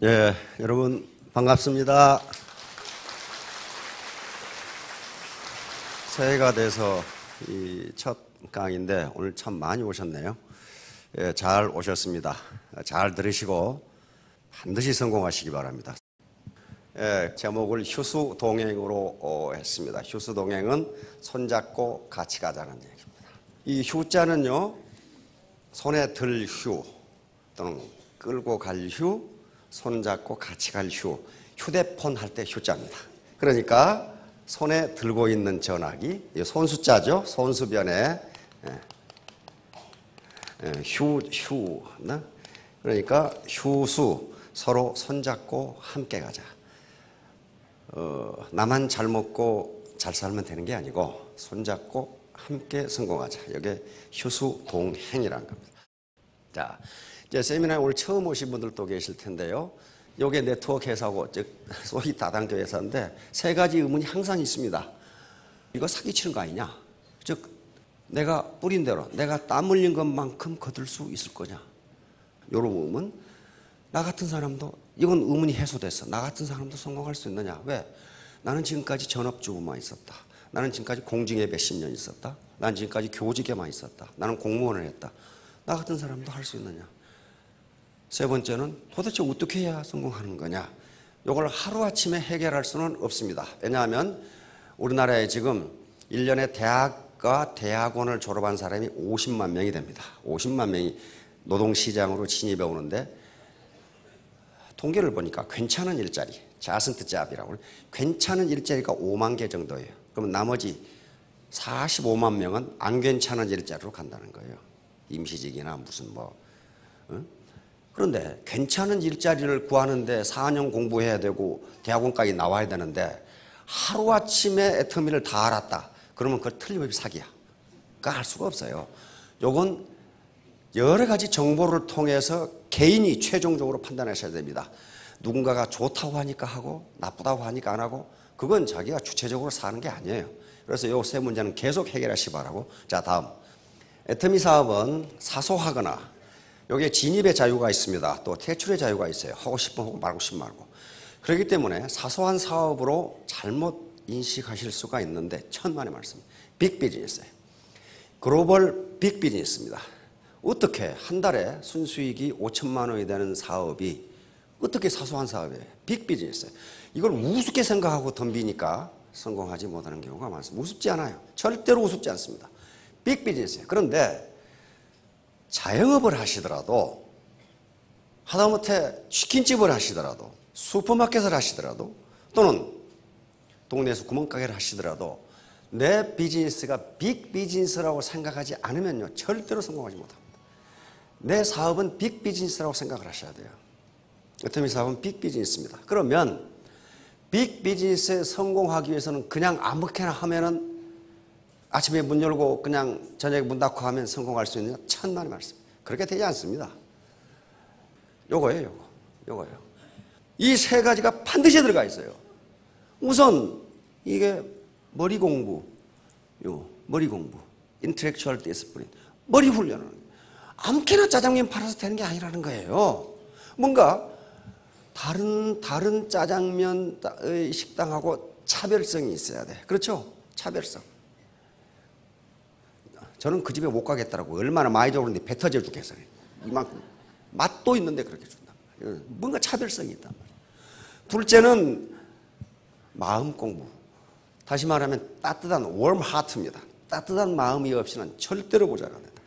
예, 여러분 반갑습니다. 새해가 돼서 이 첫 강의인데 오늘 참 많이 오셨네요. 예, 잘 오셨습니다. 잘 들으시고 반드시 성공하시기 바랍니다. 예, 제목을 휴수동행으로 했습니다. 휴수동행은 손잡고 같이 가자는 얘기입니다. 이 휴자는요, 손에 들 휴 또는 끌고 갈 휴, 손잡고 같이 갈 휴, 휴대폰 할 때 휴자입니다. 그러니까 손에 들고 있는 전화기, 손수자죠. 손수변에 휴, 그러니까 휴수, 서로 손잡고 함께 가자. 나만 잘 먹고 잘 살면 되는 게 아니고 손잡고 함께 성공하자. 이게 휴수동행이라는 겁니다. 자, 이제 세미나에 오늘 처음 오신 분들도 계실 텐데요. 이게 네트워크 회사고, 즉 소위 다단계 회사인데 세 가지 의문이 항상 있습니다. 이거 사기치는 거 아니냐? 즉 내가 뿌린 대로 내가 땀 흘린 것만큼 거둘 수 있을 거냐? 이런 의문. 나 같은 사람도, 이건 의문이 해소됐어. 나 같은 사람도 성공할 수 있느냐? 왜? 나는 지금까지 전업주부만 있었다. 나는 지금까지 공직에 몇십 년 있었다. 나는 지금까지 교직에만 있었다. 나는 공무원을 했다. 나 같은 사람도 할 수 있느냐? 세 번째는 도대체 어떻게 해야 성공하는 거냐? 이걸 하루아침에 해결할 수는 없습니다. 왜냐하면 우리나라에 지금 1년에 대학과 대학원을 졸업한 사람이 50만 명이 됩니다. 50만 명이 노동시장으로 진입해 오는데 통계를 보니까 괜찮은 일자리, 자슨트 잡이라고 괜찮은 일자리가 5만 개 정도예요. 그러면 나머지 45만 명은 안 괜찮은 일자리로 간다는 거예요. 임시직이나 무슨 뭐. 그런데 괜찮은 일자리를 구하는데 4년 공부해야 되고 대학원까지 나와야 되는데 하루아침에 애터미를 다 알았다. 그러면 그걸 틀림없이 사기야. 그러니까 할 수가 없어요. 요건 여러 가지 정보를 통해서 개인이 최종적으로 판단하셔야 됩니다. 누군가가 좋다고 하니까 하고 나쁘다고 하니까 안 하고 그건 자기가 주체적으로 사는 게 아니에요. 그래서 요 세 문제는 계속 해결하시기 바라고. 자, 다음. 애터미 사업은 사소하거나 여기에 진입의 자유가 있습니다. 또 퇴출의 자유가 있어요. 하고 싶으면 하고 말고 싶으면 말고. 그렇기 때문에 사소한 사업으로 잘못 인식하실 수가 있는데 천만의 말씀. 빅 비즈니스예요. 글로벌 빅 비즈니스입니다. 어떻게 한 달에 순수익이 5천만 원이 되는 사업이 어떻게 사소한 사업이에요? 빅 비즈니스예요. 이걸 우습게 생각하고 덤비니까 성공하지 못하는 경우가 많습니다. 우습지 않아요. 절대로 우습지 않습니다. 빅 비즈니스예요. 그런데 자영업을 하시더라도 하다못해 치킨집을 하시더라도 슈퍼마켓을 하시더라도 또는 동네에서 구멍가게를 하시더라도 내 비즈니스가 빅 비즈니스라고 생각하지 않으면요 절대로 성공하지 못합니다. 내 사업은 빅 비즈니스라고 생각을 하셔야 돼요. 애터미 사업은 빅 비즈니스입니다. 그러면 빅 비즈니스에 성공하기 위해서는 그냥 아무렇게나 하면은 아침에 문 열고 그냥 저녁에 문 닫고 하면 성공할 수 있느냐? 천만의 말씀. 그렇게 되지 않습니다. 요거예요. 이 세 가지가 반드시 들어가 있어요. 우선 이게 머리 공부, intellectual discipline, 머리 훈련을 아무렇게나 짜장면 팔아서 되는 게 아니라는 거예요. 뭔가 다른 짜장면 식당하고 차별성이 있어야 돼. 그렇죠? 차별성. 저는 그 집에 못 가겠더라고요. 얼마나 많이 줘버렸는데 배 터져 죽겠어요. 이만큼. 맛도 있는데 그렇게 준단 말이에요. 뭔가 차별성이 있단 말이에요. 둘째는 마음 공부. 다시 말하면 따뜻한 warm heart입니다. 따뜻한 마음이 없이는 절대로 보자가 안 된다.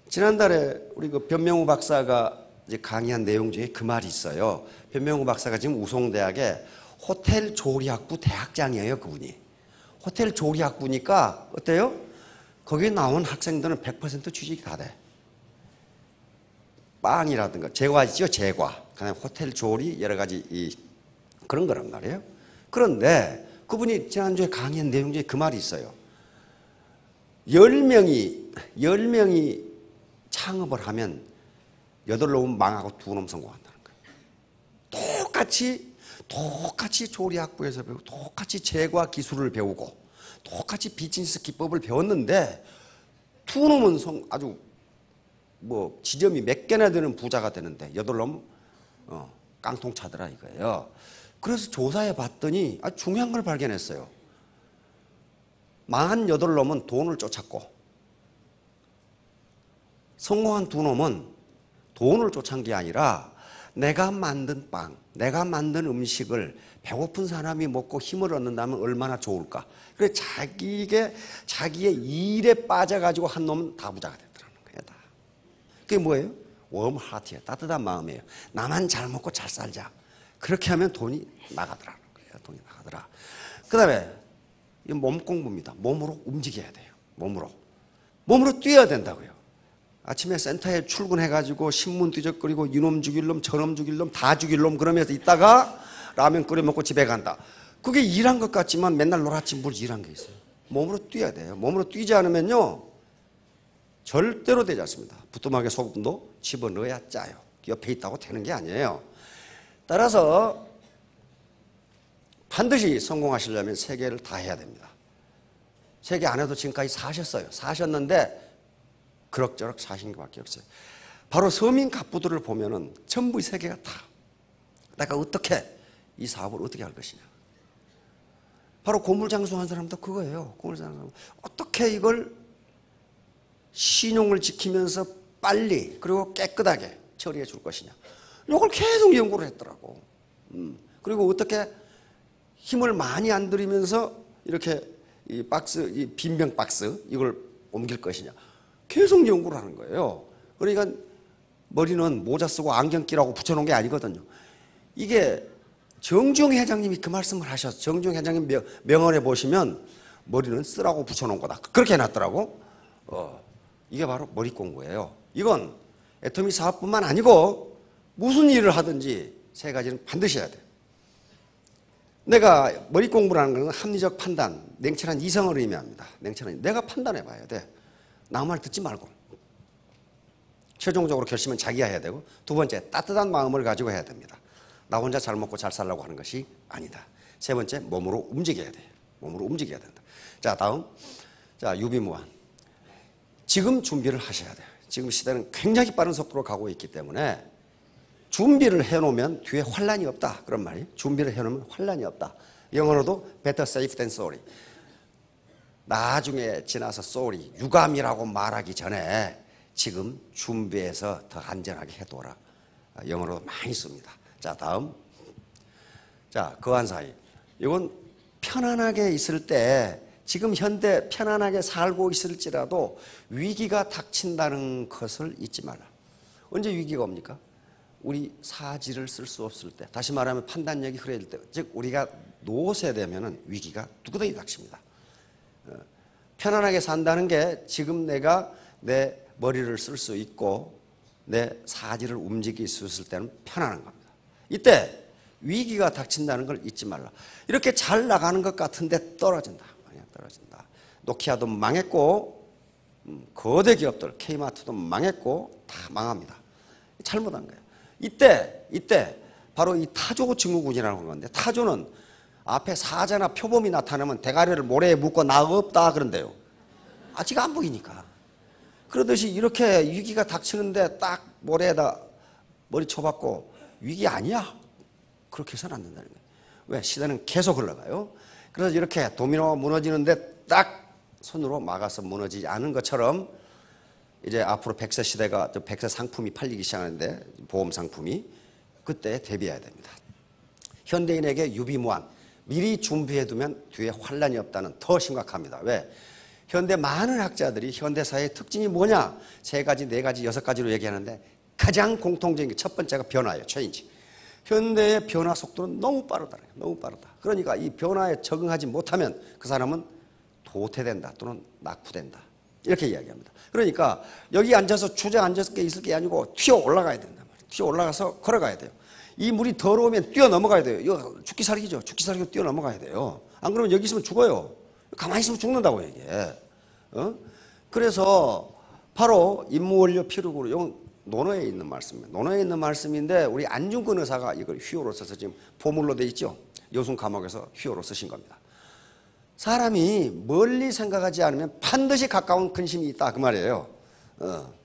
지난달에 우리 그 변명우 박사가 이제 강의한 내용 중에 그 말이 있어요. 변명우 박사가 지금 우송대학의 호텔 조리학부 대학장이에요, 그분이. 호텔 조리학부니까 어때요? 거기 나온 학생들은 100% 취직이 다 돼. 빵이라든가 제과지죠, 제과. 그다음에 호텔 조리 여러 가지 그런 거란 말이에요. 그런데 그분이 지난주에 강의한 내용 중에 그 말이 있어요. 10명이 창업을 하면 8놈은 망하고 2놈 성공한다는 거예요. 똑같이 조리학부에서 배우고 똑같이 제과 기술을 배우고 똑같이 비즈니스 기법을 배웠는데 2놈은 아주 뭐 지점이 몇 개나 되는 부자가 되는데 8놈 깡통 차더라 이거예요. 그래서 조사해 봤더니 아주 중요한 걸 발견했어요. 48놈은 돈을 쫓았고 성공한 2놈은 돈을 쫓은 게 아니라 내가 만든 빵, 내가 만든 음식을 배고픈 사람이 먹고 힘을 얻는다면 얼마나 좋을까. 그래서 자기의 일에 빠져가지고 한 놈은 다 부자가 됐더라는 거예요. 다. 그게 뭐예요? 웜 하트예요. 따뜻한 마음이에요. 나만 잘 먹고 잘 살자. 그렇게 하면 돈이 나가더라는 거예요. 돈이 나가더라. 그 다음에 몸 공부입니다. 몸으로 움직여야 돼요. 몸으로 뛰어야 된다고요. 아침에 센터에 출근해가지고 신문 뒤적거리고 이놈 죽일 놈 저놈 죽일 놈 다 죽일 놈 그러면서 있다가 라면 끓여 먹고 집에 간다. 그게 일한 것 같지만 맨날 놀았지 뭘 일한 게 있어요. 몸으로 뛰어야 돼요. 몸으로 뛰지 않으면요 절대로 되지 않습니다. 부뚜막에 소금도 집어넣어야 짜요. 옆에 있다고 되는 게 아니에요. 따라서 반드시 성공하시려면 3개를 다 해야 됩니다. 3개 안 해도 지금까지 사셨어요. 사셨는데 그럭저럭 사신 것밖에 없어요. 바로 서민 갑부들을 보면은 전부 이 3개가 다 내가 어떻게 이 사업을 어떻게 할 것이냐. 바로 고물장수한 사람도 그거예요. 고물장수. 어떻게 이걸 신용을 지키면서 빨리 그리고 깨끗하게 처리해 줄 것이냐. 이걸 계속 연구를 했더라고. 그리고 어떻게 힘을 많이 안 들이면서 이렇게 이 박스, 이 빈병 박스 이걸 옮길 것이냐. 계속 연구를 하는 거예요. 그러니까 머리는 모자 쓰고 안경 끼라고 붙여놓은 게 아니거든요. 이게 정주영 회장님이 그 말씀을 하셔서 정주영 회장님 명언에 보시면 머리는 쓰라고 붙여놓은 거다. 그렇게 해놨더라고. 이게 바로 머리 공부예요. 이건 애터미 사업뿐만 아니고 무슨 일을 하든지 3가지는 반드시 해야 돼요. 내가 머리 공부라는 것은 합리적 판단, 냉철한 이성을 의미합니다. 냉철한 내가 판단해 봐야 돼. 남 말 듣지 말고. 최종적으로 결심은 자기가 해야 되고 2번째 따뜻한 마음을 가지고 해야 됩니다. 나 혼자 잘 먹고 잘 살려고 하는 것이 아니다. 3번째 몸으로 움직여야 돼요. 몸으로 움직여야 된다. 자 다음 자 유비무환. 지금 준비를 하셔야 돼요. 지금 시대는 굉장히 빠른 속도로 가고 있기 때문에 준비를 해놓으면 뒤에 환란이 없다. 그런 말이 준비를 해놓으면 환란이 없다. 영어로도 better safe than sorry. 나중에 지나서 sorry, 유감이라고 말하기 전에 지금 준비해서 더 안전하게 해둬라. 영어로 많이 씁니다. 자 다음 자 거한사이. 이건 편안하게 있을 때 지금 현대 편안하게 살고 있을지라도 위기가 닥친다는 것을 잊지 말라. 언제 위기가 옵니까? 우리 사지를 쓸 수 없을 때, 다시 말하면 판단력이 흐려질 때, 즉 우리가 노쇠되면 위기가 누구든지 닥칩니다. 편안하게 산다는 게 지금 내가 내 머리를 쓸 수 있고 내 사지를 움직일 수 있을 때는 편안한 겁니다. 이때 위기가 닥친다는 걸 잊지 말라. 이렇게 잘 나가는 것 같은데 떨어진다. 떨어진다. 노키아도 망했고 거대 기업들 K마트도 망했고 다 망합니다. 잘못한 거예요. 이때 바로 이 타조 증후군이라는 건데 타조는 앞에 사자나 표범이 나타나면 대가리를 모래에 묶고 나 없다 그런대요. 아직 안 보이니까. 그러듯이 이렇게 위기가 닥치는데 딱 모래에다 머리 쳐박고 위기 아니야. 그렇게 해서는 안 된다는 거예요. 왜? 시대는 계속 흘러가요. 그래서 이렇게 도미노가 무너지는데 딱 손으로 막아서 무너지지 않은 것처럼 이제 앞으로 100세 시대가 100세 상품이 팔리기 시작하는데 보험 상품이 그때 대비해야 됩니다. 현대인에게 유비무환 미리 준비해두면 뒤에 환란이 없다는 더 심각합니다. 왜? 현대 많은 학자들이 현대사회의 특징이 뭐냐 3가지, 4가지, 6가지로 얘기하는데 가장 공통적인 게 첫 번째가 변화예요. 체인지. 현대의 변화 속도는 너무 빠르다. 너무 빠르다. 그러니까 이 변화에 적응하지 못하면 그 사람은 도태된다 또는 낙후된다. 이렇게 이야기합니다. 그러니까 여기 앉아서 주저앉아서 있을 게 아니고 튀어 올라가야 된단 말이에요. 튀어 올라가서 걸어가야 돼요. 이 물이 더러우면 뛰어 넘어가야 돼요. 이거 죽기 살기죠. 죽기 살기로 뛰어 넘어가야 돼요. 안 그러면 여기 있으면 죽어요. 가만히 있으면 죽는다고 이게. 그래서 바로 임무원료 필요구로 이건 논어에 있는 말씀입니다. 논어에 있는 말씀인데 우리 안중근 의사가 이걸 휘호로 써서 지금 보물로 돼 있죠. 여순 감옥에서 휘호로 쓰신 겁니다. 사람이 멀리 생각하지 않으면 반드시 가까운 근심이 있다 그 말이에요.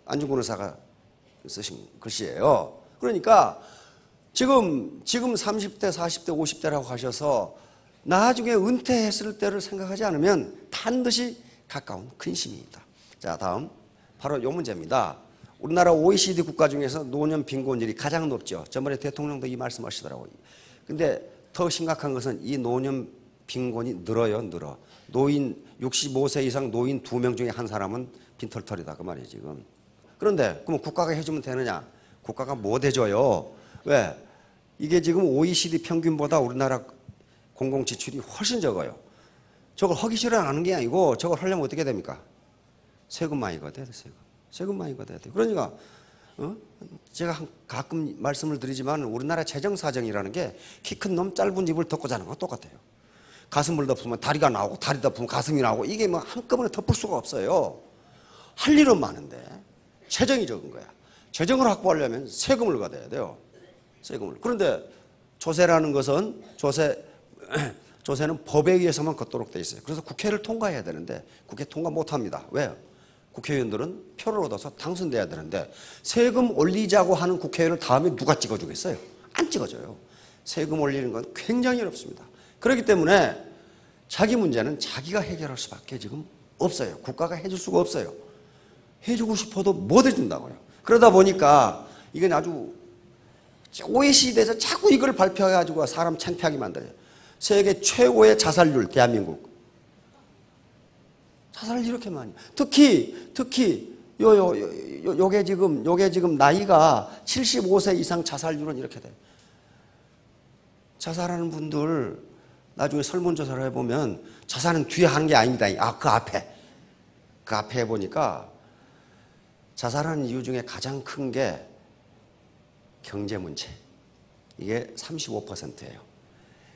안중근 의사가 쓰신 글씨예요. 그러니까 지금 30대, 40대, 50대라고 하셔서 나중에 은퇴했을 때를 생각하지 않으면 반드시 가까운 근심입니다. 자, 다음 바로 이 문제입니다. 우리나라 OECD 국가 중에서 노년 빈곤율이 가장 높죠. 저번에 대통령도 이 말씀하시더라고요. 근데 더 심각한 것은 이 노년 빈곤이 늘어. 노인 65세 이상 노인 2명 중에 한 사람은 빈털털이다 그 말이에요 지금. 그런데 그럼 국가가 해주면 되느냐? 국가가 못 해줘요. 왜? 이게 지금 OECD 평균보다 우리나라 공공지출이 훨씬 적어요. 저걸 하기 싫어 하는 게 아니고 저걸 하려면 어떻게 됩니까? 세금 많이 걷어야 돼. 세금 많이 걷어야 돼. 그러니까 제가 가끔 말씀을 드리지만 우리나라 재정사정이라는 게 키 큰 놈 짧은 입을 덮고 자는 거 똑같아요. 가슴을 덮으면 다리가 나오고 다리 덮으면 가슴이 나오고 이게 뭐 한꺼번에 덮을 수가 없어요. 할 일은 많은데 재정이 적은 거야. 재정을 확보하려면 세금을 걷어야 돼요. 세금을. 그런데 조세라는 것은 조세는 법에 의해서만 걷도록 돼 있어요. 그래서 국회를 통과해야 되는데 국회 통과 못합니다. 왜요? 국회의원들은 표를 얻어서 당선돼야 되는데 세금 올리자고 하는 국회의원을 다음에 누가 찍어주겠어요? 안 찍어줘요. 세금 올리는 건 굉장히 어렵습니다. 그렇기 때문에 자기 문제는 자기가 해결할 수밖에 지금 없어요. 국가가 해줄 수가 없어요. 해주고 싶어도 못 해준다고요. 그러다 보니까 이건 아주 OECD에서 자꾸 이걸 발표해가지고 사람 창피하게 만들어요. 세계 최고의 자살률 대한민국. 자살을 이렇게 많이. 특히 요게 지금 나이가 75세 이상 자살률은 이렇게 돼요. 자살하는 분들 나중에 설문조사를 해보면 자살은 뒤에 하는 게 아닙니다. 그 앞에 해보니까 자살하는 이유 중에 가장 큰 게 경제 문제. 이게 35%예요.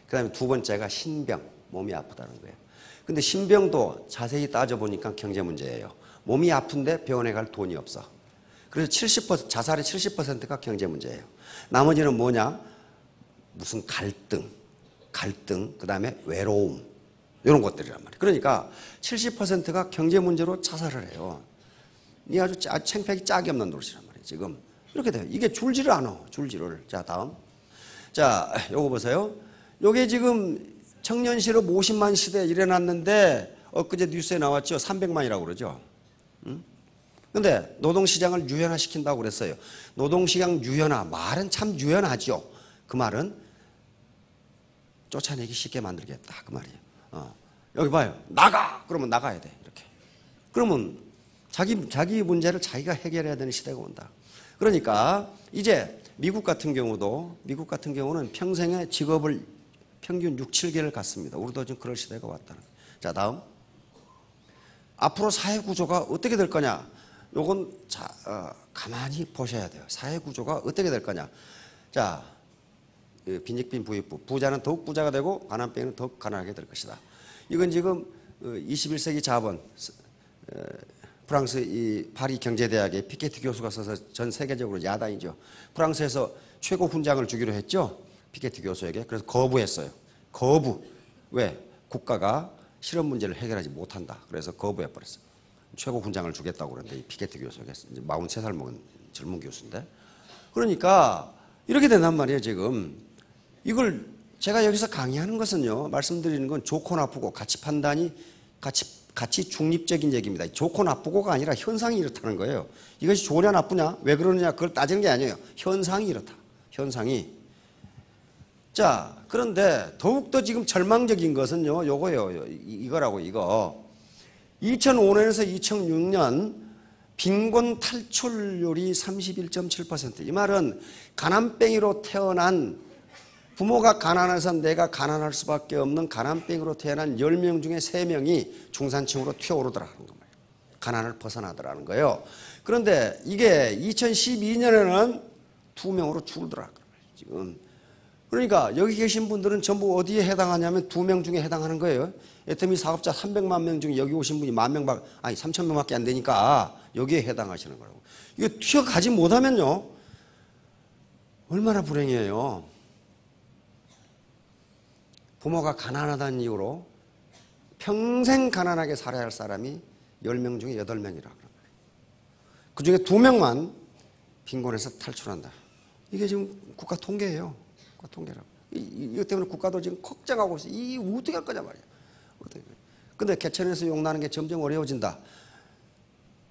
그 다음에 두 번째가 신병, 몸이 아프다는 거예요. 근데 신병도 자세히 따져보니까 경제 문제예요. 몸이 아픈데 병원에 갈 돈이 없어. 그래서 70%, 자살의 70%가 경제 문제예요. 나머지는 뭐냐? 무슨 갈등, 그 다음에 외로움, 이런 것들이란 말이에요. 그러니까 70%가 경제 문제로 자살을 해요. 이 아주 창피하기 짝이 없는 노릇이란 말이에요. 지금 이렇게 돼요. 이게 줄지를 않아. 줄지를. 자, 다음. 자, 요거 보세요. 요게 지금 청년 실업 50만 시대에 일어났는데 엊그제 뉴스에 나왔죠. 300만이라고 그러죠. 근데 노동시장을 유연화시킨다고 그랬어요. 노동시장 유연화. 말은 참 유연하죠. 그 말은 쫓아내기 쉽게 만들겠다. 그 말이에요. 여기 봐요. 나가! 그러면 나가야 돼. 이렇게. 그러면 자기 문제를 자기가 해결해야 되는 시대가 온다. 그러니까 이제 미국 같은 경우는 평생의 직업을 평균 6, 7개를 갖습니다. 우리도 지금 그럴 시대가 왔다는 거예요. 자, 다음. 앞으로 사회구조가 어떻게 될 거냐. 요건 가만히 보셔야 돼요. 사회구조가 어떻게 될 거냐. 자, 빈익빈 부익부. 부자는 더욱 부자가 되고 가난뱅이는 더욱 가난하게 될 것이다. 이건 지금 21세기 자본, 프랑스 이 파리 경제대학의 피케티 교수가 써서 전 세계적으로 야단이죠. 프랑스에서 최고 훈장을 주기로 했죠. 피케티 교수에게. 그래서 거부했어요. 거부. 왜? 국가가 실업 문제를 해결하지 못한다. 그래서 거부해버렸어요. 최고 훈장을 주겠다고 그러는데 이 피케티 교수에게 이제 43살 먹은 젊은 교수인데. 그러니까 이렇게 된단 말이에요 지금. 이걸 제가 여기서 강의하는 것은요. 말씀드리는 건 좋고 나쁘고 가치 판단이 가치 중립적인 얘기입니다. 좋고 나쁘고가 아니라 현상이 이렇다는 거예요. 이것이 좋으냐 나쁘냐 왜 그러느냐 그걸 따지는 게 아니에요. 현상이 이렇다. 현상이. 자, 그런데 더욱더 지금 절망적인 것은요. 요거예요. 이거라고 이거. 2005년에서 2006년 빈곤 탈출률이 31.7%. 이 말은 가난뱅이로 태어난 부모가 가난해서 내가 가난할 수밖에 없는 가난뱅이로 태어난 10명 중에 3명이 중산층으로 튀어오르더라는 거예요. 가난을 벗어나더라는 거예요. 그런데 이게 2012년에는 2명으로 줄더라고요. 지금. 그러니까 여기 계신 분들은 전부 어디에 해당하냐면 2명 중에 해당하는 거예요. 애터미 사업자 300만 명 중에 여기 오신 분이 3,000명밖에 안 되니까 여기에 해당하시는 거라고. 이거 튀어가지 못하면요. 얼마나 불행해요. 부모가 가난하다는 이유로 평생 가난하게 살아야 할 사람이 10명 중에 8명이라 그런 거예요. 그 중에 2명만 빈곤에서 탈출한다. 이게 지금 국가 통계예요. 국가 통계라고. 이것 때문에 국가도 지금 걱정하고 있어요. 이 어떻게 할 거냐 말이야. 어떻게. 근데 개천에서 용나는 게 점점 어려워진다.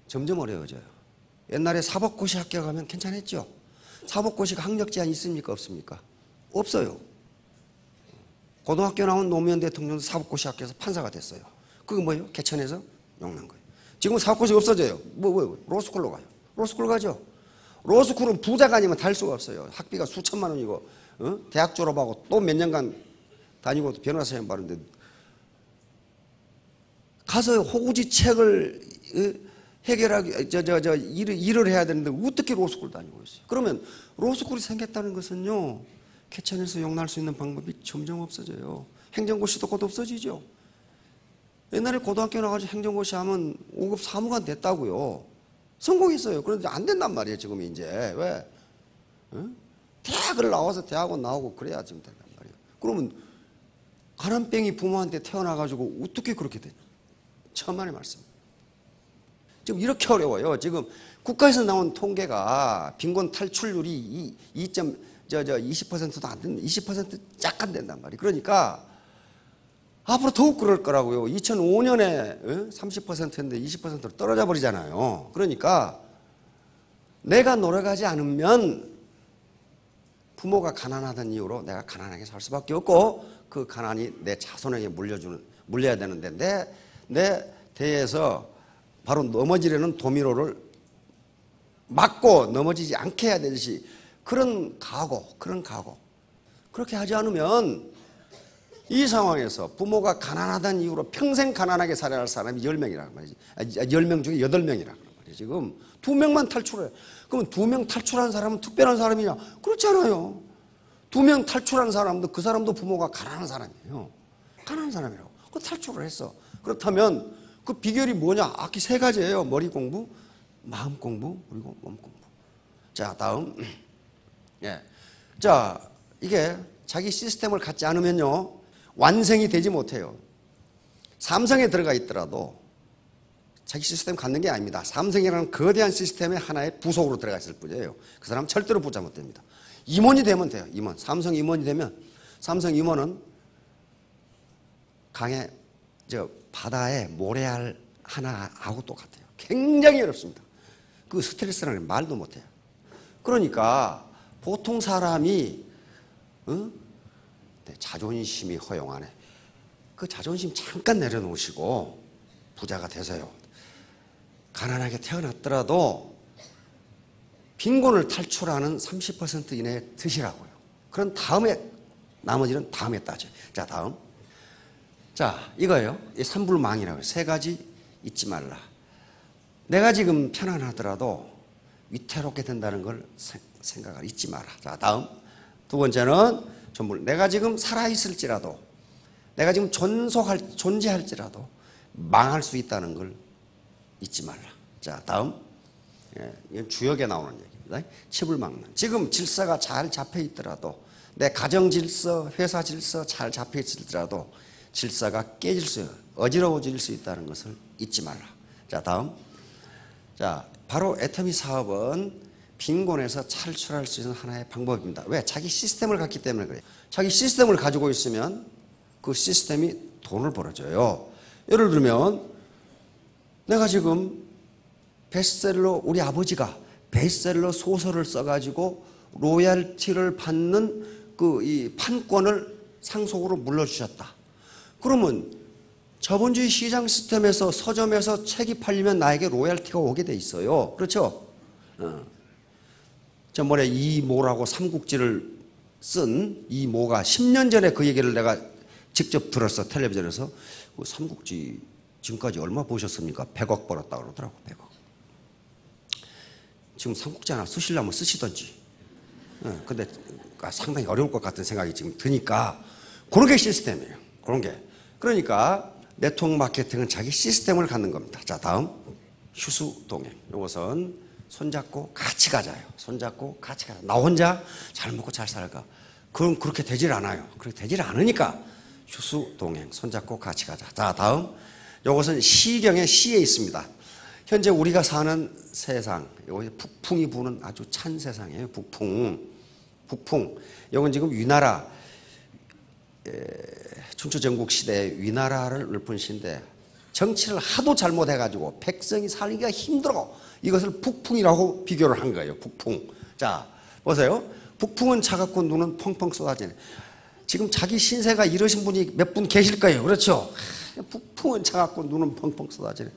점점 어려워져요. 옛날에 사법고시 합격하면 괜찮았죠. 사법고시가 학력 제한이 있습니까? 없습니까? 없어요. 고등학교 나온 노무현 대통령도 사법고시 합격해서 판사가 됐어요. 그게 뭐예요? 개천에서 용난 거예요. 지금 사법고시 없어져요. 로스쿨로 가요. 로스쿨 가죠. 로스쿨은 부자가 아니면 달 수가 없어요. 학비가 수천만 원이고, 대학 졸업하고 또 몇 년간 다니고 변호사 시험 바르는데 가서 호구지 책을 해결하기, 일을 해야 되는데 어떻게 로스쿨 다니고 있어요? 그러면 로스쿨이 생겼다는 것은요, 개천에서 용날 수 있는 방법이 점점 없어져요. 행정고시도 곧 없어지죠. 옛날에 고등학교 나가서 행정고시 하면 5급 사무관 됐다고요. 성공했어요. 그런데 안 된단 말이에요, 지금 이제. 왜? 대학을 나와서 대학원 나오고 그래야 지금 된단 말이에요. 그러면 가난뱅이 부모한테 태어나가지고 어떻게 그렇게 되냐? 천만의 말씀. 지금 이렇게 어려워요. 지금 국가에서 나온 통계가 빈곤 탈출률이 20%도 안 된다. 20% 짝 안 된단 말이에요. 그러니까 앞으로 더욱 그럴 거라고요. 2005년에 30%였는데 20%로 떨어져 버리잖아요. 그러니까 내가 노력하지 않으면 부모가 가난하다는 이유로 내가 가난하게 살 수밖에 없고 그 가난이 내 자손에게 물려야 되는데 내 대에서 바로 넘어지려는 도미노를 막고 넘어지지 않게 해야 되듯이 그런 각오. 그렇게 하지 않으면 이 상황에서 부모가 가난하다는 이유로 평생 가난하게 살아야 할 사람이 10명이라는 말이지. 10명 중에 8명이라는 말이지. 지금 2명만 탈출해. 그러면 2명 탈출한 사람은 특별한 사람이냐? 그렇지 않아요. 2명 탈출한 사람도 그 사람도 부모가 가난한 사람이에요. 가난한 사람이라고. 그 탈출을 했어. 그렇다면 그 비결이 뭐냐? 악기 3가지예요. 머리 공부, 마음 공부, 그리고 몸 공부. 자, 다음. 예. 자, 이게 자기 시스템을 갖지 않으면요, 완성이 되지 못해요. 삼성에 들어가 있더라도 자기 시스템 갖는 게 아닙니다. 삼성이라는 거대한 시스템의 하나의 부속으로 들어가 있을 뿐이에요. 그 사람 절대로 붙잡 못 됩니다. 임원이 되면 돼요. 임원. 삼성 임원이 되면, 삼성 임원은 바다에 모래알 하나하고 똑같아요. 굉장히 어렵습니다. 그 스트레스라는 게 말도 못해요. 그러니까 보통 사람이 자존심이 허용하네. 그 자존심 잠깐 내려놓으시고 부자가 되세요. 가난하게 태어났더라도 빈곤을 탈출하는 30% 이내에 드시라고요. 그런 다음에 나머지는 다음에 따져요. 자, 다음. 자, 이거예요. 이 삼불망이라고 해요. 3가지 잊지 말라. 내가 지금 편안하더라도 위태롭게 된다는 걸 생각을 잊지 마라. 자, 다음. 2번째는 전부 내가 지금 살아있을지라도, 내가 지금 존재할지라도 망할 수 있다는 걸 잊지 말라. 자, 다음. 이건 주역에 나오는 얘기입니다. 칩을 막는. 지금 질서가 잘 잡혀 있더라도, 내 가정 질서, 회사 질서 잘 잡혀 있을지라도 질서가 어지러워질 수 있다는 것을 잊지 말라. 자, 다음. 자, 바로 애터미 사업은 빈곤에서 탈출할 수 있는 하나의 방법입니다. 왜? 자기 시스템을 갖기 때문에 그래요. 자기 시스템을 가지고 있으면 그 시스템이 돈을 벌어줘요. 예를 들면 내가 지금 우리 아버지가 베스트셀러 소설을 써가지고 로열티를 받는 이 판권을 상속으로 물려주셨다. 그러면 자본주의 시장 시스템에서 서점에서 책이 팔리면 나에게 로열티가 오게 돼 있어요. 그렇죠? 전번에 이모라고 삼국지를 쓴 이모가 10년 전에 그 얘기를 내가 직접 들었어. 텔레비전에서. 그 삼국지 지금까지 얼마 보셨습니까? 100억 벌었다 그러더라고. 100억. 지금 삼국지 하나 쓰시려면 쓰시던지. 근데 상당히 어려울 것 같은 생각이 지금 드니까 그런 게 시스템이에요. 그런 게. 그러니까 네트워크 마케팅은 자기 시스템을 갖는 겁니다. 자, 다음. 휴수동행. 이것은 손잡고 같이 가자요. 손잡고 같이 가자. 나 혼자 잘 먹고 잘 살까? 그럼 그렇게 되질 않아요. 그렇게 되질 않으니까 휴수동행. 손잡고 같이 가자. 자, 다음. 이것은 시경의 시에 있습니다. 현재 우리가 사는 세상, 여기 북풍이 부는 아주 찬 세상이에요. 북풍. 북풍. 이건 지금 위나라, 춘추전국 시대의 위나라를 읊은 시인데 정치를 하도 잘못해가지고 백성이 살기가 힘들어. 이것을 북풍이라고 비교를 한 거예요. 북풍. 자, 보세요. 북풍은 차갑고 눈은 펑펑 쏟아지네. 지금 자기 신세가 이러신 분이 몇 분 계실 거예요. 그렇죠? 북풍은 차갑고 눈은 펑펑 쏟아지네.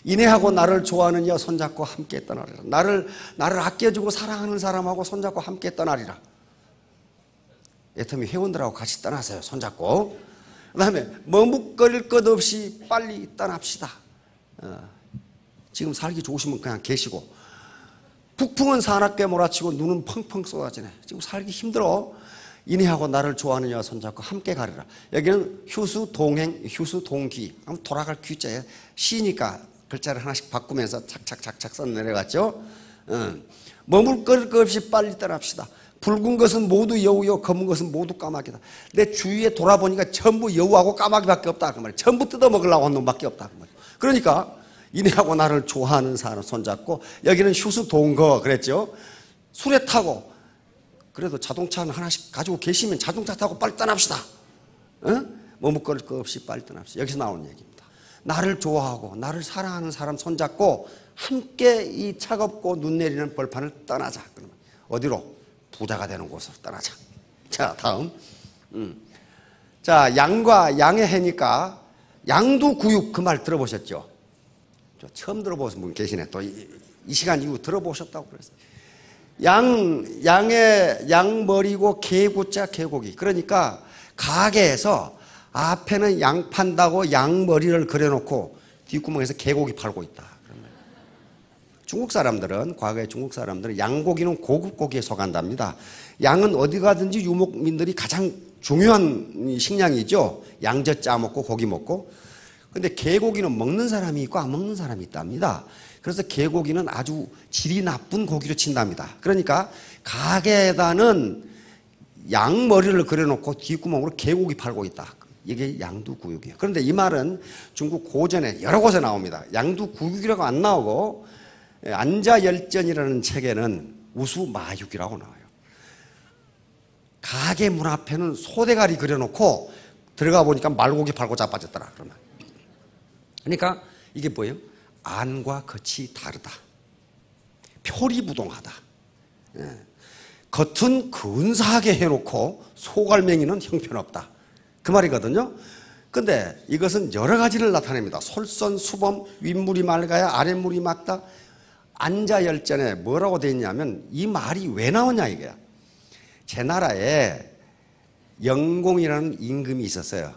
이내하고 나를 좋아하는 여 손잡고 함께 떠나리라. 나를 아껴주고 사랑하는 사람하고 손잡고 함께 떠나리라. 애터미 회원들하고 같이 떠나세요. 손잡고. 그 다음에 머뭇거릴 것 없이 빨리 떠납시다. 지금 살기 좋으시면 그냥 계시고. 북풍은 사납게 몰아치고 눈은 펑펑 쏟아지네. 지금 살기 힘들어. 이내하고 나를 좋아하는 여 손잡고 함께 가리라. 여기는 휴수 동행, 휴수 동귀. 돌아갈 귀자에 시니까 글자를 하나씩 바꾸면서 착착착착 써 내려갔죠. 머물거릴 것 없이 빨리 떠납시다. 붉은 것은 모두 여우요, 검은 것은 모두 까마귀다. 내 주위에 돌아보니까 전부 여우하고 까마귀밖에 없다. 그 말이야. 전부 뜯어먹으려고 한 놈밖에 없다. 그 말이야. 그러니까 이내하고 나를 좋아하는 사람 손잡고, 여기는 휴수 동거 그랬죠. 수레 타고, 그래도 자동차는 하나씩 가지고 계시면 자동차 타고 빨리 떠납시다. 머뭇거릴 것 없이 빨리 떠납시다. 여기서 나오는 얘기입니다. 나를 좋아하고 나를 사랑하는 사람 손잡고 함께 이 차갑고 눈 내리는 벌판을 떠나자. 그러면 어디로? 부자가 되는 곳으로 떠나자. 자, 다음. 자, 양과 양의 해니까 양두구육 그 말 들어보셨죠? 처음 들어보신 분 계시네. 또 이 시간 이후 들어보셨다고 그랬어요. 양머리고 개구자 개고기. 그러니까 가게에서 앞에는 양 판다고 양머리를 그려놓고 뒷구멍에서 개고기 팔고 있다. 중국 사람들은, 과거의 중국 사람들은 양고기는 고급 고기에 속한답니다. 양은 어디 가든지 유목민들이 가장 중요한 식량이죠. 양젓 짜 먹고 고기 먹고. 근데 개고기는 먹는 사람이 있고 안 먹는 사람이 있답니다. 그래서 개고기는 아주 질이 나쁜 고기로 친답니다. 그러니까 가게에다는 양머리를 그려놓고 뒷구멍으로 개고기 팔고 있다. 이게 양두구육이에요. 그런데 이 말은 중국 고전에 여러 곳에 나옵니다. 양두구육이라고 안 나오고 안자열전이라는 책에는 우수마육이라고 나와요. 가게 문 앞에는 소대가리 그려놓고 들어가 보니까 말고기 팔고 자빠졌더라. 그러면. 그러니까 이게 뭐예요? 안과 겉이 다르다. 표리부동하다. 겉은 근사하게 해놓고 속알맹이는 형편없다. 그 말이거든요. 근데 이것은 여러 가지를 나타냅니다. 솔선수범, 윗물이 맑아야 아랫물이 맑다. 안자열전에 뭐라고 되어 있냐면 이 말이 왜 나오냐 이거야. 제 나라에 영공이라는 임금이 있었어요.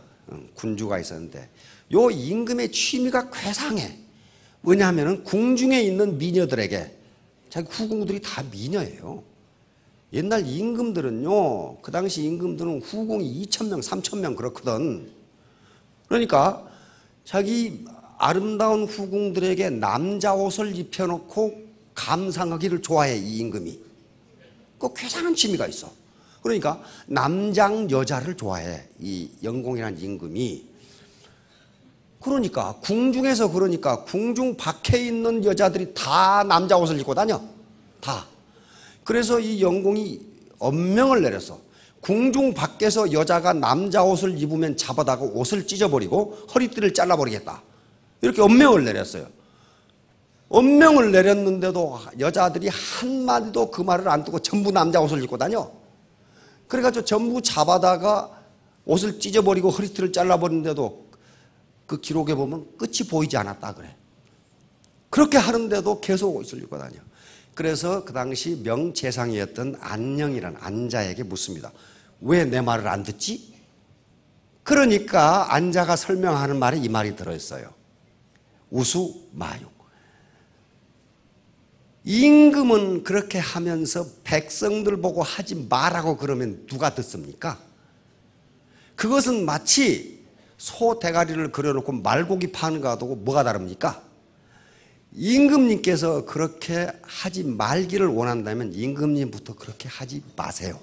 군주가 있었는데 요 임금의 취미가 괴상해. 왜냐하면 궁중에 있는 미녀들에게, 자기 후궁들이 다 미녀예요. 옛날 임금들은요, 그 당시 임금들은 후궁이 2,000명, 3,000명 그렇거든. 그러니까 자기 아름다운 후궁들에게 남자 옷을 입혀놓고 감상하기를 좋아해, 이 임금이. 그 괴상한 취미가 있어. 그러니까 남장 여자를 좋아해, 이 영공이라는 임금이. 그러니까 궁중에서, 그러니까 궁중 밖에 있는 여자들이 다 남자 옷을 입고 다녀. 다. 그래서 이 영공이 엄명을 내렸어. 궁중 밖에서 여자가 남자 옷을 입으면 잡아다가 옷을 찢어버리고 허리띠를 잘라버리겠다. 이렇게 엄명을 내렸어요. 엄명을 내렸는데도 여자들이 한마디도 그 말을 안 듣고 전부 남자 옷을 입고 다녀. 그래가지고 전부 잡아다가 옷을 찢어버리고 허리띠를 잘라버리는데도 그 기록에 보면 끝이 보이지 않았다 그래. 그렇게 하는데도 계속 옷을 입고 다녀. 그래서 그 당시 명재상이었던 안녕이라는 안자에게 묻습니다. 왜 내 말을 안 듣지? 그러니까 안자가 설명하는 말에 이 말이 들어있어요. 우수마육. 임금은 그렇게 하면서 백성들 보고 하지 말라고 그러면 누가 듣습니까? 그것은 마치 소 대가리를 그려놓고 말고기 파는 거하고 뭐가 다릅니까? 임금님께서 그렇게 하지 말기를 원한다면 임금님부터 그렇게 하지 마세요.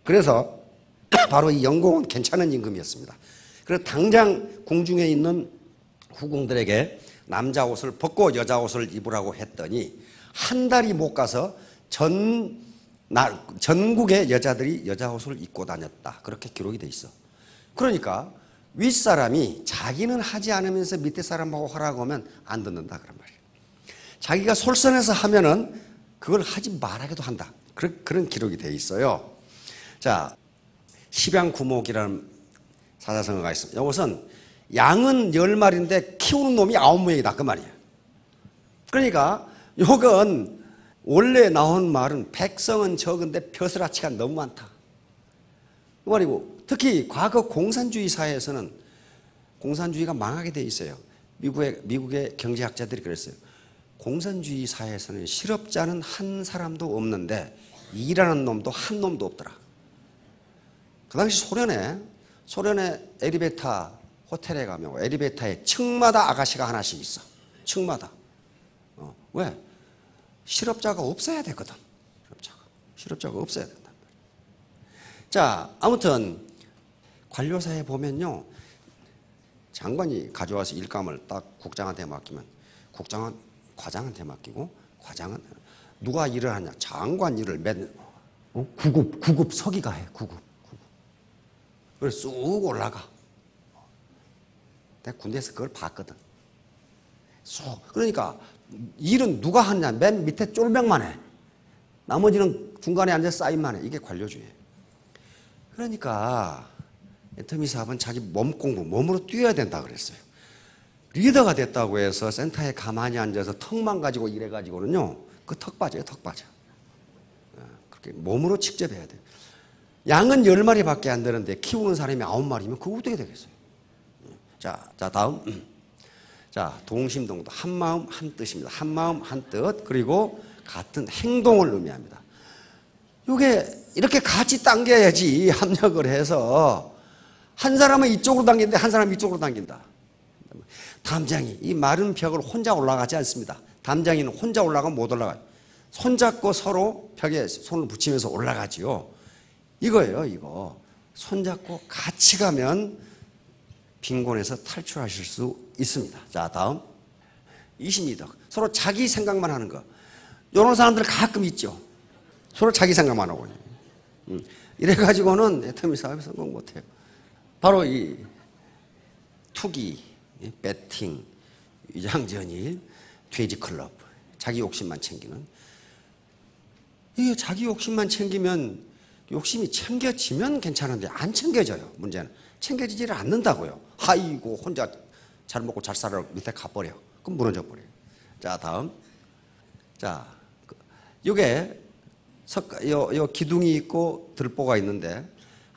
그래서 바로 이 영공은 괜찮은 임금이었습니다. 그래서 당장 궁중에 있는 후궁들에게 남자 옷을 벗고 여자 옷을 입으라고 했더니 한 달이 못 가서 전 전국의 여자들이 여자 옷을 입고 다녔다. 그렇게 기록이 돼 있어. 그러니까 윗사람이 자기는 하지 않으면서 밑에 사람하고 하라고 하면 안 듣는다 그런 말이에요. 자기가 솔선해서 하면은 그걸 하지 말하기도 한다. 그런 기록이 돼 있어요. 자, 십양구목이라는 사자성어가 있습니다. 이것은 양은 10마리인데 키우는 놈이 9명이다 그 말이에요. 그러니까 이건 원래 나온 말은 백성은 적은데 벼슬아치가 너무 많다. 그 말이고, 특히 과거 공산주의 사회에서는 공산주의가 망하게 돼 있어요. 미국의 경제학자들이 그랬어요. 공산주의 사회에서는 실업자는 한 사람도 없는데 일하는 놈도 한 놈도 없더라. 그 당시 소련의 엘리베이터 호텔에 가면 엘리베이터에 층마다 아가씨가 하나씩 있어. 층마다. 왜? 실업자가 없어야 되거든. 실업자가 없어야 된단 말이야. 자, 아무튼 관료사에 보면요, 장관이 가져와서 일감을 딱 국장한테 맡기면 국장은 과장한테 맡기고, 과장은 누가 일을 하냐? 장관 일을 구급 서기가 해. 구급. 그래서 쑥 올라가. 내가 군대에서 그걸 봤거든. 쑥. 그러니까 일은 누가 하냐? 맨 밑에 쫄병만 해. 나머지는 중간에 앉아서 사인만 해. 이게 관료주의예요. 그러니까 앤터니 사업은 자기 몸으로 뛰어야 된다 그랬어요. 리더가 됐다고 해서 센터에 가만히 앉아서 턱만 가지고 일해가지고는요, 그 턱 빠져요, 턱 빠져. 그렇게 몸으로 직접 해야 돼요. 양은 10마리밖에 안 되는데 키우는 사람이 9마리면 그거 어떻게 되겠어요? 자, 다음. 자, 동심동도 한마음 한뜻입니다. 한마음 한뜻, 그리고 같은 행동을 의미합니다. 이게 이렇게 같이 당겨야지 합력을 해서 한 사람은 이쪽으로 당기는데 한 사람은 이쪽으로 당긴다. 담장이 이 마른 벽을 혼자 올라가지 않습니다. 담장이는 혼자 올라가면 못 올라가요. 손잡고 서로 벽에 손을 붙이면서 올라가지요. 이거예요, 이거. 손잡고 같이 가면 빈곤에서 탈출하실 수 있습니다. 자, 다음. 이심이덕. 서로 자기 생각만 하는 거. 이런 사람들 가끔 있죠. 서로 자기 생각만 하고. 이래가지고는 애터미 사업에 성공 못해요. 바로 이 투기, 배팅, 위장전입, 돼지클럽, 자기 욕심만 챙기는. 이게 자기 욕심만 챙기면, 욕심이 챙겨지면 괜찮은데 안 챙겨져요. 문제는 챙겨지지를 않는다고요. 아이고 혼자 잘 먹고 잘 살아 밑에 가버려. 그럼 무너져 버려요. 자, 다음. 자, 이게 요 기둥이 있고 들보가 있는데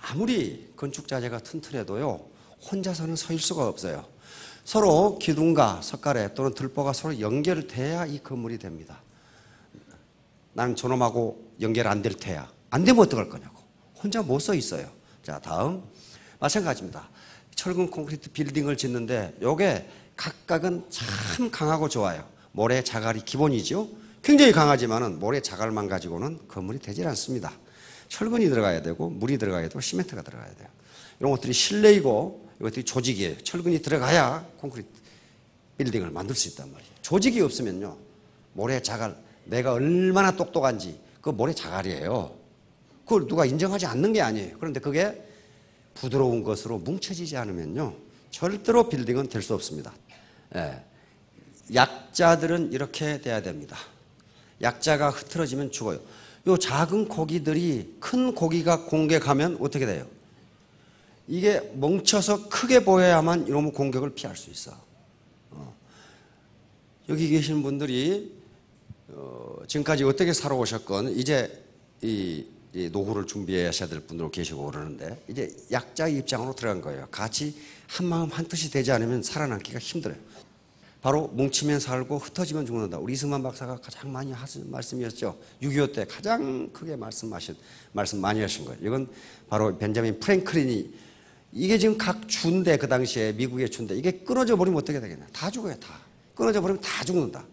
아무리 건축 자재가 튼튼해도요, 혼자서는 서일 수가 없어요. 서로 기둥과 석가래 또는 들보가 서로 연결돼야 이 건물이 됩니다. 나는 저놈하고 연결 안 될 테야. 안 되면 어떡할 거냐고. 혼자 못 서 있어요. 자, 다음. 마찬가지입니다. 철근 콘크리트 빌딩을 짓는데 요게 각각은 참 강하고 좋아요. 모래 자갈이 기본이죠. 굉장히 강하지만은 모래 자갈만 가지고는 건물이 되질 않습니다. 철근이 들어가야 되고 물이 들어가야 되고 시멘트가 들어가야 돼요. 이런 것들이 실내이고 이것들이 조직이에요. 철근이 들어가야 콘크리트 빌딩을 만들 수 있단 말이에요. 조직이 없으면요, 모래 자갈, 내가 얼마나 똑똑한지 그 모래 자갈이에요. 그걸 누가 인정하지 않는 게 아니에요. 그런데 그게 부드러운 것으로 뭉쳐지지 않으면요, 절대로 빌딩은 될 수 없습니다. 예. 약자들은 이렇게 돼야 됩니다. 약자가 흐트러지면 죽어요. 요 작은 고기들이 큰 고기가 공격하면 어떻게 돼요? 이게 뭉쳐서 크게 보여야만 이놈의 공격을 피할 수 있어. 여기 계신 분들이 지금까지 어떻게 살아오셨건 이제 이 노후를 준비하셔야 될 분으로 계시고 그러는데 이제 약자의 입장으로 들어간 거예요. 같이 한마음 한뜻이 되지 않으면 살아남기가 힘들어요. 바로 뭉치면 살고 흩어지면 죽는다. 우리 이승만 박사가 가장 많이 하신 말씀이었죠. 6.25 때 가장 크게 말씀 많이 하신 거예요. 이건 바로 벤자민 프랭클린이, 이게 지금 각 주인데, 그 당시에 미국의 주인데 이게 끊어져 버리면 어떻게 되겠냐. 다 죽어요. 다. 끊어져 버리면 다 죽는다.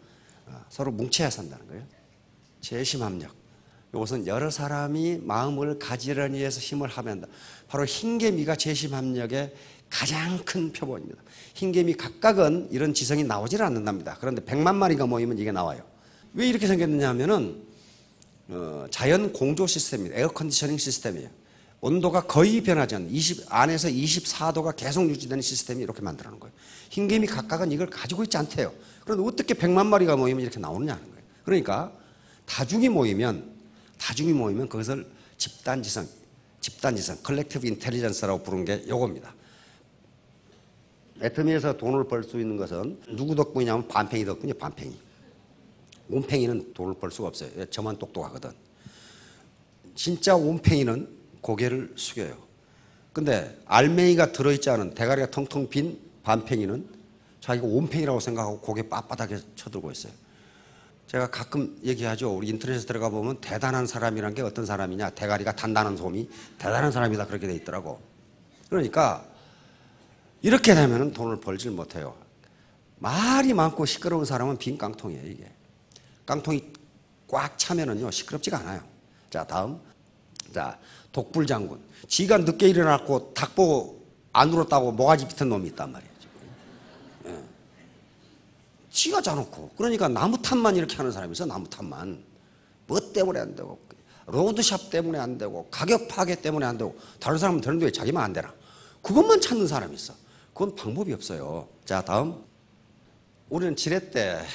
서로 뭉쳐야 산다는 거예요. 재심합력. 이것은 여러 사람이 마음을 가지려니 해서 힘을 합한다. 바로 흰개미가 재심합력의 가장 큰 표본입니다. 흰개미 각각은 이런 지성이 나오질 않는답니다. 그런데 100만 마리가 모이면 이게 나와요. 왜 이렇게 생겼느냐 하면은 자연 공조 시스템입니다. 에어 컨디셔닝 시스템이에요. 온도가 거의 변하지 않는 안에서 24도가 계속 유지되는 시스템이 이렇게 만들어놓은 거예요. 흰개미 각각은 이걸 가지고 있지 않대요. 그런데 어떻게 100만 마리가 모이면 이렇게 나오느냐 하는 거예요. 그러니까 다중이 모이면 그것을 집단지성, 컬렉티브 인텔리전스라고 부른 게 요겁니다. 애터미에서 돈을 벌 수 있는 것은 누구 덕분이냐면 반팽이 덕분이에요. 반팽이. 온팽이는 돈을 벌 수가 없어요. 저만 똑똑하거든. 진짜 온팽이는 고개를 숙여요. 근데 알맹이가 들어있지 않은 대가리가 텅텅 빈 반팽이는 자기가 온팽이라고 생각하고 고개 빳빳하게 쳐들고 있어요. 제가 가끔 얘기하죠. 우리 인터넷에 들어가 보면 대단한 사람이란 게 어떤 사람이냐. 대가리가 단단한 솜이 대단한 사람이다 그렇게 돼 있더라고. 그러니까 이렇게 되면 돈을 벌질 못해요. 말이 많고 시끄러운 사람은 빈 깡통이에요. 이게. 깡통이 꽉 차면은요 시끄럽지가 않아요. 자, 다음. 자, 독불장군. 지가 늦게 일어났고 닭 보고 안 울었다고 모가지 비튼 놈이 있단 말이에요. 예. 지가 짜놓고. 그러니까 나무 탓만 이렇게 하는 사람이 있어. 나무 탓만. 뭐 때문에 안 되고 로드샵 때문에 안 되고 가격 파괴 때문에 안 되고 다른 사람은 되는데 왜 자기만 안 되나. 그것만 찾는 사람이 있어. 그건 방법이 없어요. 자, 다음. 우리는 지렛대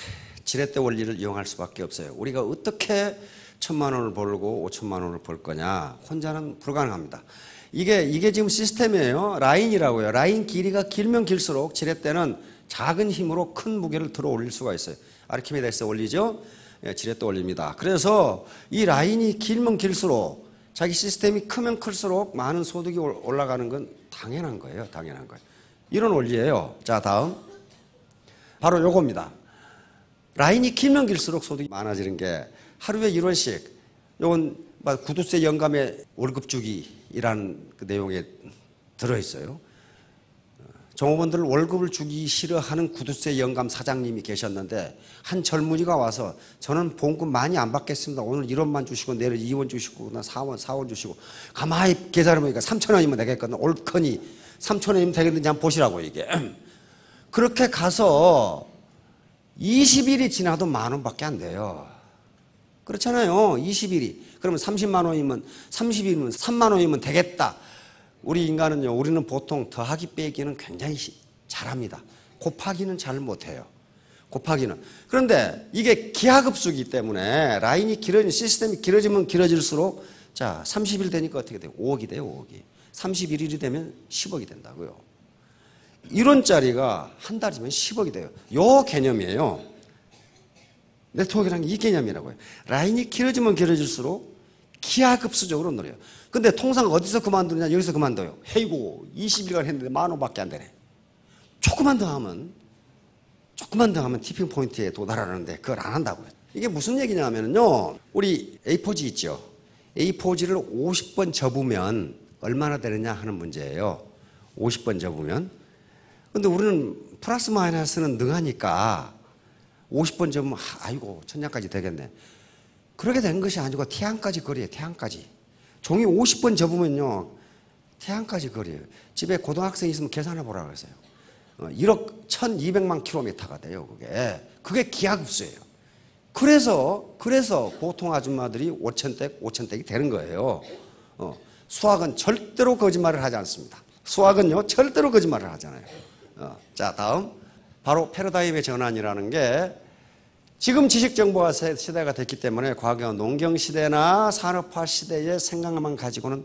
원리를 이용할 수밖에 없어요. 우리가 어떻게 1,000만 원을 벌고 5천만 원을 벌 거냐. 혼자는 불가능합니다. 이게 지금 시스템이에요. 라인이라고요. 라인 길이가 길면 길수록 지렛대는 작은 힘으로 큰 무게를 들어 올릴 수가 있어요. 아르키메데스 원리죠. 예, 지렛대 원리입니다. 그래서 이 라인이 길면 길수록 자기 시스템이 크면 클수록 많은 소득이 올라가는 건 당연한 거예요. 당연한 거예요. 이런 원리예요. 자, 다음. 바로 요겁니다. 라인이 길면 길수록 소득이 많아지는 게 하루에 1원씩, 요건 구두쇠 영감의 월급 주기이라는 그 내용에 들어있어요. 종업원들 월급을 주기 싫어하는 구두쇠 영감 사장님이 계셨는데 한 젊은이가 와서 저는 봉급 많이 안 받겠습니다. 오늘 1원만 주시고 내일 2원 주시고 4원 주시고 가만히 계산해 보니까 3,000원이면 되겠거든. 옳거니 3,000원이면 되겠는지 한번 보시라고 이게. 그렇게 가서 20일이 지나도 10,000원밖에 안 돼요. 그렇잖아요. 20일이. 그러면 30만 원이면 30일이면 3만 원이면 되겠다. 우리 인간은요. 우리는 보통 더하기 빼기는 굉장히 잘합니다. 곱하기는 잘 못해요. 곱하기는. 그런데 이게 기하급수이기 때문에 라인이 길어지는 시스템이 길어지면 길어질수록 자 30일 되니까 어떻게 돼요? 5억이 돼요. 5억이. 31일이 되면 10억이 된다고요. 1원짜리가 한 달이면 10억이 돼요. 요 개념이에요. 네트워크라는 게 이 개념이라고요. 라인이 길어지면 길어질수록 기하급수적으로 늘어요. 근데 통상 어디서 그만두느냐? 여기서 그만둬요. 헤이고 20일간 했는데 10,000원밖에 안 되네. 조금만 더 하면 티핑 포인트에 도달하는데 그걸 안 한다고요. 이게 무슨 얘기냐면요. 우리 A4지 있죠. A4지를 50번 접으면 얼마나 되느냐 하는 문제예요. 50번 접으면. 근데 우리는 플러스 마이너스는 능하니까 50번 접으면 아이고 천장까지 되겠네. 그렇게 된 것이 아니고 태양까지 거리예요. 태양까지. 종이 50번 접으면요. 태양까지 거리예요. 집에 고등학생이 있으면 계산해 보라고 그랬어요. 1억 1,200만 킬로미터가 돼요. 그게 기하급수예요. 그래서 보통 아줌마들이 5천댁이 되는 거예요. 수학은 절대로 거짓말을 하지 않습니다. 수학은요 절대로 거짓말을 하잖아요. 자, 다음. 바로 패러다임의 전환이라는 게 지금 지식정보화 시대가 됐기 때문에 과거 농경시대나 산업화 시대의 생각만 가지고는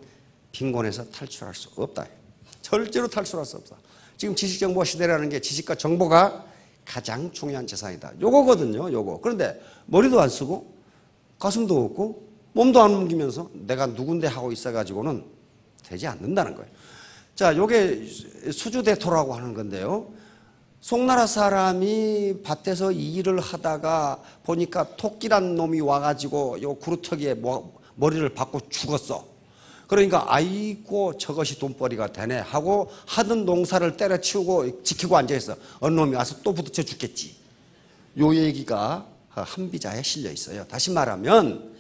빈곤에서 탈출할 수 없다. 절대로 탈출할 수 없다. 지금 지식정보화 시대라는 게 지식과 정보가 가장 중요한 재산이다. 요거거든요. 요거. 그런데 머리도 안 쓰고 가슴도 없고 몸도 안 움직이면서 내가 누군데 하고 있어가지고는 되지 않는다는 거예요. 자, 요게 수주대토라고 하는 건데요. 송나라 사람이 밭에서 일을 하다가 보니까 토끼란 놈이 와가지고 요 구루터기에 머리를 박고 죽었어. 그러니까 아이고 저것이 돈벌이가 되네 하고 하던 농사를 때려치우고 지키고 앉아있어. 어느 놈이 와서 또 부딪혀 죽겠지. 요 얘기가 한비자에 실려 있어요. 다시 말하면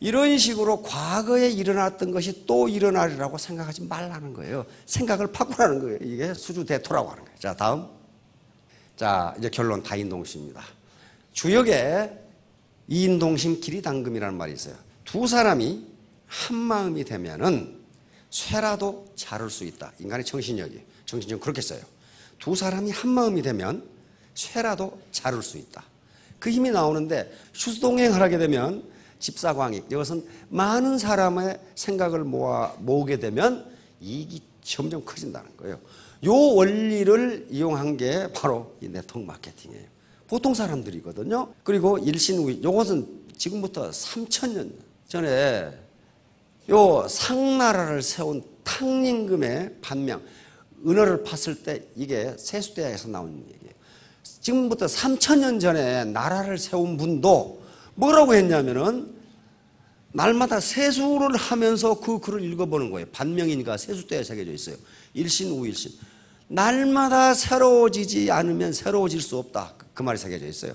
이런 식으로 과거에 일어났던 것이 또 일어나리라고 생각하지 말라는 거예요. 생각을 바꾸라는 거예요. 이게 수주대토라고 하는 거예요. 자, 다음. 자, 이제 결론 다인동시입니다. 주역에 이인동심 기리당금이라는 말이 있어요. 두 사람이 한 마음이 되면은 쇠라도 자를 수 있다. 인간의 정신력이. 정신력 그렇게 써요. 두 사람이 한 마음이 되면 쇠라도 자를 수 있다. 그 힘이 나오는데 휴수동행을 하게 되면 집사광익. 이것은 많은 사람의 생각을 모으게 되면 이익이 점점 커진다는 거예요. 요 원리를 이용한 게 바로 이 네트워크 마케팅이에요. 보통 사람들이거든요. 그리고 일신우이. 요것은 지금부터 3000년 전에 요 상나라를 세운 탕림금의 반명. 은어를 팠을 때 이게 세수대야에서 나온 얘기예요. 지금부터 3000년 전에 나라를 세운 분도 뭐라고 했냐면은 날마다 세수를 하면서 그 글을 읽어보는 거예요. 반명이니까 세수대에 새겨져 있어요. 일신우일신. 날마다 새로워지지 않으면 새로워질 수 없다. 그 말이 새겨져 있어요.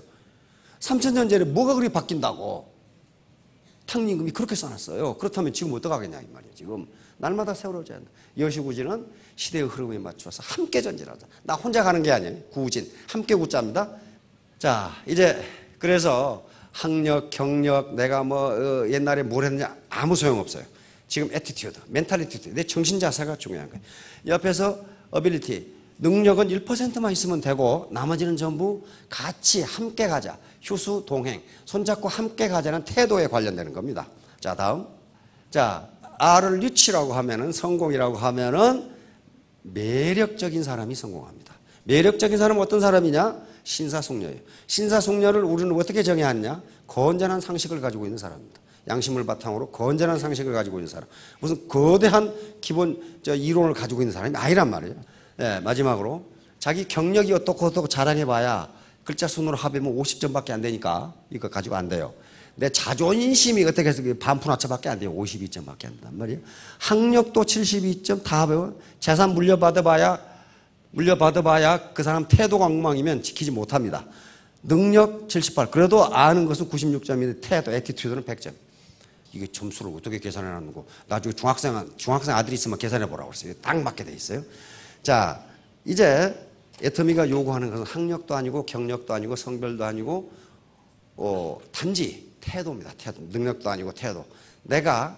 3000년 전에 뭐가 그렇게 바뀐다고 탕림금이 그렇게 써놨어요. 그렇다면 지금 어떡하겠냐 이 말이에요. 지금 날마다 새로워져야 한다. 여시구진은 시대의 흐름에 맞춰서 함께 전진하자. 나 혼자 가는 게 아니에요. 구진 함께 굳자입니다. 자 이제 그래서 학력, 경력, 내가 뭐 옛날에 뭘 했느냐 아무 소용없어요. 지금 애티튜드, 멘탈리티, 내 정신 자세가 중요한 거예요. 옆에서 어빌리티, 능력은 1%만 있으면 되고 나머지는 전부 같이 함께 가자. 휴수, 동행, 손잡고 함께 가자는 태도에 관련되는 겁니다. 자 다음. 자 R을 리치라고 하면은 성공이라고 하면은 매력적인 사람이 성공합니다. 매력적인 사람은 어떤 사람이냐? 신사숙녀예요. 신사숙녀를 우리는 어떻게 정의하느냐? 건전한 상식을 가지고 있는 사람입니다. 양심을 바탕으로 건전한 상식을 가지고 있는 사람. 무슨 거대한 기본 이론을 가지고 있는 사람이 아니란 말이에요. 네, 마지막으로 자기 경력이 어떻고 자랑해봐야 글자 수로 합하면 50점밖에 안 되니까 이거 가지고 안 돼요. 내 자존심이 어떻게 해서 반푼하차밖에 안 돼요. 52점밖에 안 된단 말이에요. 학력도 72점 다 배워. 재산 물려받아봐야 그 사람 태도가 엉망이면 지키지 못합니다. 능력 78. 그래도 아는 것은 96점인데 태도, 애티튜드는 100점. 이게 점수를 어떻게 계산해 놨는고 나중에 중학생 아들이 있으면 계산해 보라고 그랬어요. 딱 맞게 돼 있어요. 자, 이제 애터미가 요구하는 것은 학력도 아니고 경력도 아니고 성별도 아니고 단지 태도입니다. 태도. 능력도 아니고 태도. 내가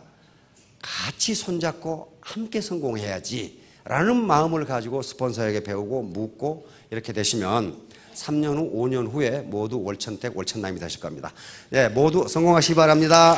같이 손잡고 함께 성공해야지 라는 마음을 가지고 스폰서에게 배우고 묻고 이렇게 되시면 3년 후, 5년 후에 모두 월천택, 월천남이 되실 겁니다. 네, 모두 성공하시기 바랍니다.